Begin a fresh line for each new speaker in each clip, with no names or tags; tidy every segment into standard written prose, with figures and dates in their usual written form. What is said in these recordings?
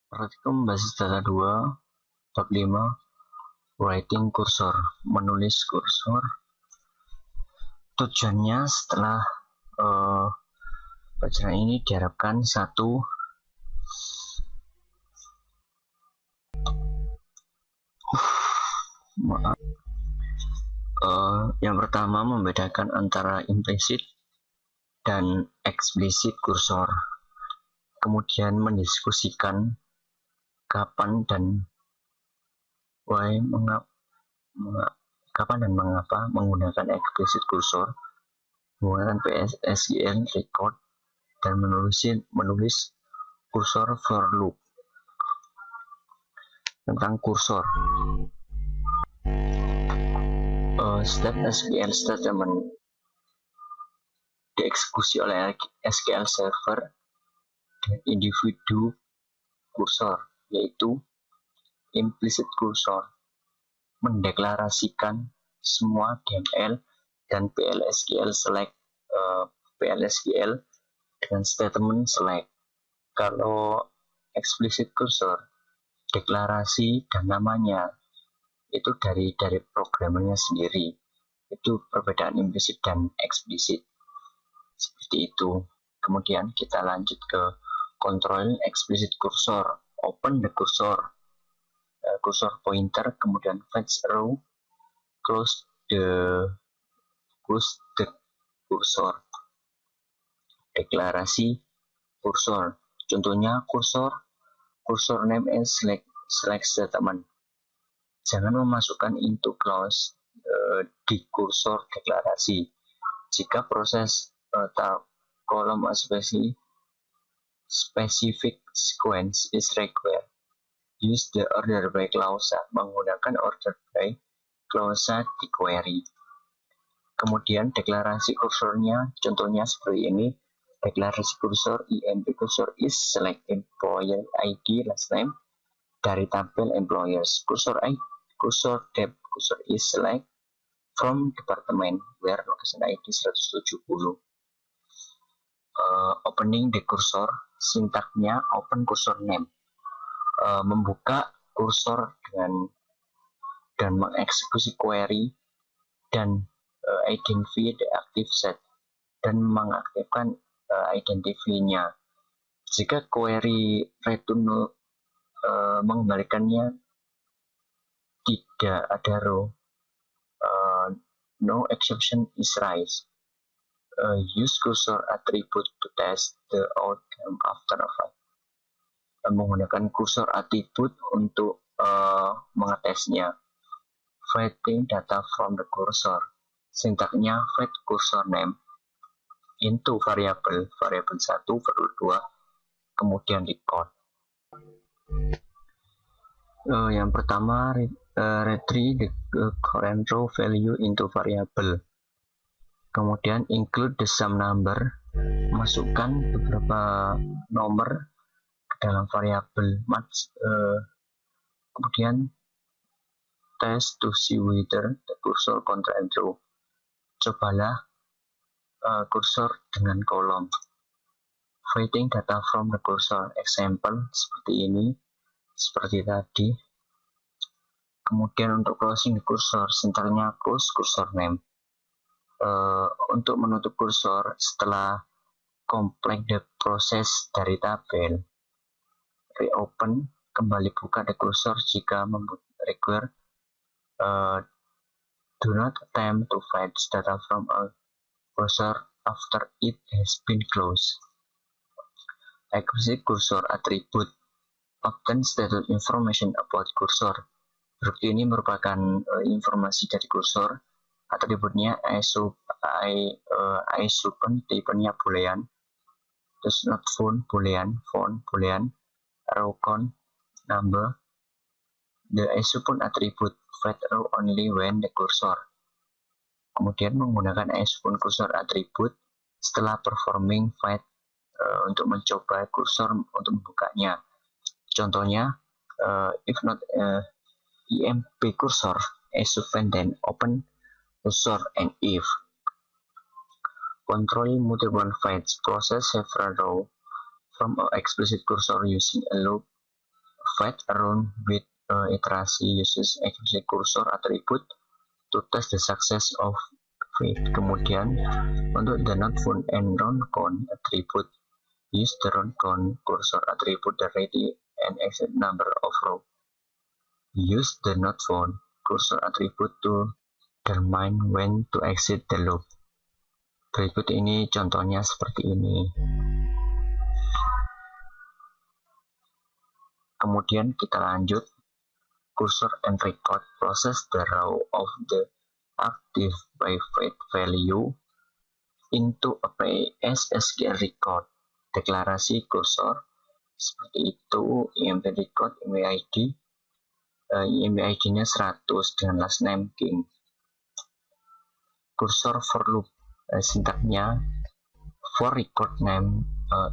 Praktikum basis data 2, bab 5, writing cursor, menulis kursor. Tujuannya setelah pelajaran ini diharapkan satu, yang pertama membedakan antara implisit dan eksplisit kursor, kemudian mendiskusikan kapan dan mengapa menggunakan eksplisit kursor, menggunakan PSSQL record, dan menulis kursor for loop. Tentang kursor, setiap SQL statement dieksekusi oleh SQL server dan individu kursor, yaitu implicit kursor, mendeklarasikan semua DML dan PLSQL select PLSQL dengan statement select. Kalau explicit kursor, deklarasi dan namanya itu dari programmernya sendiri. Itu perbedaan implisit dan eksplisit. Seperti itu. Kemudian kita lanjut ke control explicit kursor. Open the kursor, kursor pointer, kemudian fetch row, close the kursor. Deklarasi kursor. Contohnya kursor name and select statement. Jangan memasukkan into clause di kursor deklarasi. Jika proses kolom specific sequence is required, use the order by clause, menggunakan order by clause di query. Kemudian deklarasi kursornya, contohnya seperti ini. Deklarasi kursor imp kursor is select employer ID last name dari tabel employers. Kursor dep kursor is select from department where location ID 170. Opening the kursor, sintaknya open kursor name, membuka kursor dan mengeksekusi query dan identify the active set dan mengaktifkan identity-nya. Jika query return mengembalikannya tidak ada row, no exception is raised. Use cursor attribute to test the outcome after a while. Menggunakan kursor atribut untuk mengetesnya. Fetching data from the cursor. Sintaknya fetch cursor name into variable 1, variable 2, kemudian record. Yang pertama, retrieve the current row value into variable. Kemudian include the sum number, masukkan beberapa nomor ke dalam variabel match. Kemudian test to see whether the cursor contain row. Cobalah kursor dengan kolom. Fetching data from the cursor, example seperti ini, seperti tadi. Kemudian untuk closing the cursor, sintaknya close kursor name. Untuk menutup kursor setelah complete the process dari tabel, reopen, kembali buka the cursor jika require. Do not attempt to fetch data from a cursor after it has been closed. Explicit kursor attribute, obtain status information about cursor. Bukti ini merupakan informasi dari kursor. Atributnya isopen, tipenya boolean, terus not found boolean, row count number. The isopen attribute fetch row only when the cursor. Kemudian menggunakan isopen kursor attribute setelah performing fetch untuk mencoba kursor untuk membukanya. Contohnya, if not emp cursor isopen then open cursor and if. Control multiple fetch, process several row from an explicit cursor using a loop Fight around with iterasi uses explicit cursor attribute to test the success of fit. Kemudian untuk the not found and round count attribute, use the round count cursor attribute the ready and exit number of row. Use the not found cursor attribute to determine when to exit the loop. Berikut ini contohnya seperti ini. Kemudian kita lanjut, cursor and record process the row of the active by fate value into a PSSQL record. Deklarasi kursor seperti itu, IMP record, IMP ID-nya 100 dengan last name king. Kursor for loop, sintaknya for record name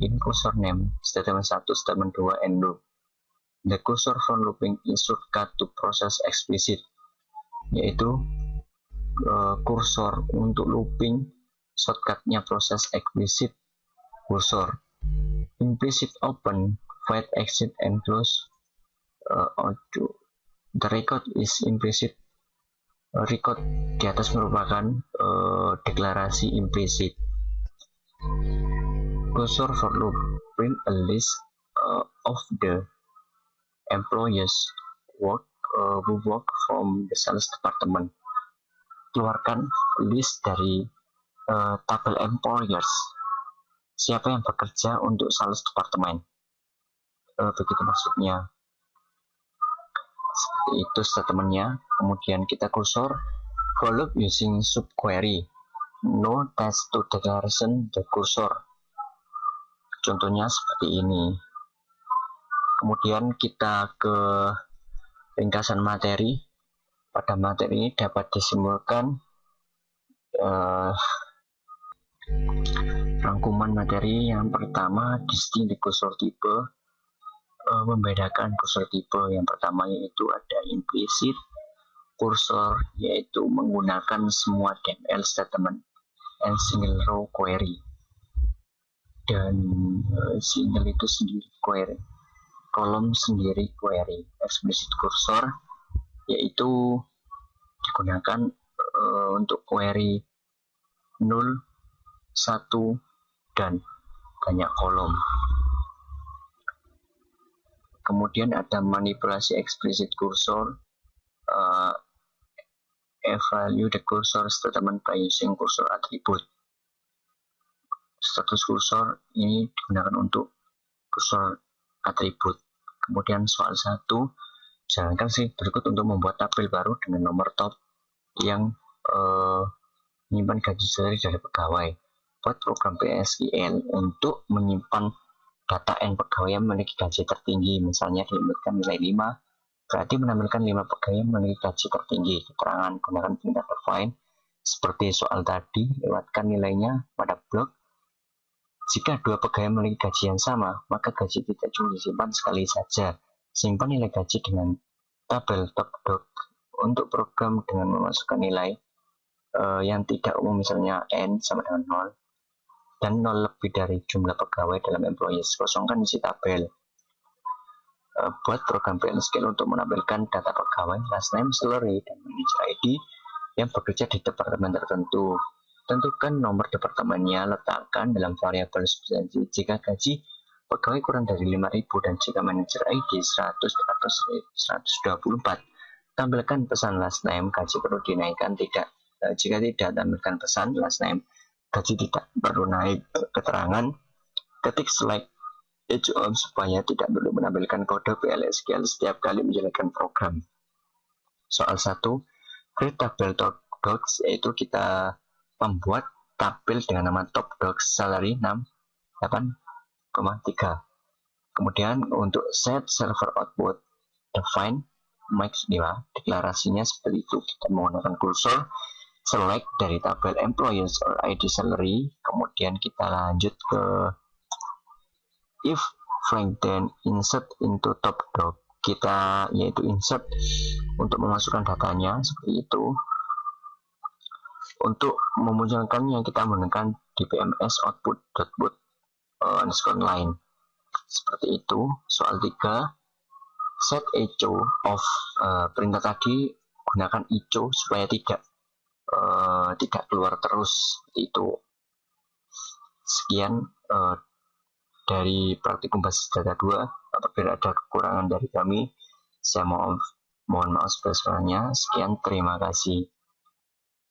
in cursor name, statement 1, statement 2, and loop. The cursor for looping is shortcut to process explicit, yaitu kursor untuk looping shortcutnya proses explicit kursor. Implicit open, fight, exit, and close. The record is implicit. Record di atas merupakan deklarasi implicit. Cursor for loop, print a list of the employees who work from the sales department. Keluarkan list dari tabel employers, siapa yang bekerja untuk sales department, begitu maksudnya. Seperti itu statementnya. Kemudian kita kursor for loop using subquery, no test to declaration the cursor, contohnya seperti ini. Kemudian kita ke ringkasan materi. Pada materi ini dapat disimpulkan rangkuman materi. Yang pertama, distinct kursor type, membedakan kursor tipe. Yang pertama yaitu ada implicit kursor, yaitu menggunakan semua DML statement and single row query, dan single itu sendiri query, kolom sendiri query. Explicit kursor yaitu digunakan untuk query 0, 1, dan banyak kolom. Kemudian ada manipulasi explicit kursor, evaluate the cursor statement by using cursor attribute. Status kursor ini digunakan untuk kursor atribut. Kemudian soal 1, jalankan sih berikut untuk membuat tabel baru dengan nomor top yang menyimpan gaji salary dari pegawai. Buat program PSQL untuk menyimpan data N pegawai yang memiliki gaji tertinggi. Misalnya diinputkan nilai 5, berarti menampilkan 5 pegawai yang memiliki gaji tertinggi. Keterangan gunakan perintah define seperti soal tadi, lewatkan nilainya pada blok. Jika 2 pegawai memiliki gaji yang sama, maka gaji tidak cuma disimpan sekali saja. Simpan nilai gaji dengan tabel top dot. Untuk program dengan memasukkan nilai yang tidak umum, misalnya N sama dengan 0 dan 0 lebih dari jumlah pegawai dalam employees, kosongkan isi tabel. Buat program PSQL untuk menampilkan data pegawai, last name, salary, dan manager ID yang bekerja di departemen tertentu. Tentukan nomor departemennya, letakkan dalam variabel substansi. Jika gaji pegawai kurang dari 5.000 dan jika manager ID 100 atau 124, tampilkan pesan last name, gaji perlu dinaikkan tidak. Jika tidak, tampilkan pesan last name, gaji tidak perlu naik. Keterangan, ketik select each on supaya tidak perlu menampilkan kode PLSQL setiap kali menjalankan program. Soal 1, create tabel top docs, yaitu kita membuat tabel dengan nama top docs salary 68,3. Kemudian untuk set server output, define max 5, deklarasinya seperti itu. Kita menggunakan kursor select dari tabel employees or ID salary. Kemudian kita lanjut ke if Frank then insert into top doc, kita yaitu insert untuk memasukkan datanya seperti itu. Untuk memunculkannya kita menggunakan dpms output.put _line seperti itu. Soal 3, set echo of perintah tadi gunakan echo supaya tidak keluar terus itu. Sekian dari praktikum basis data 2. Apabila ada kekurangan dari kami, saya mohon maaf sebesar-besarnya. Sekian, terima kasih.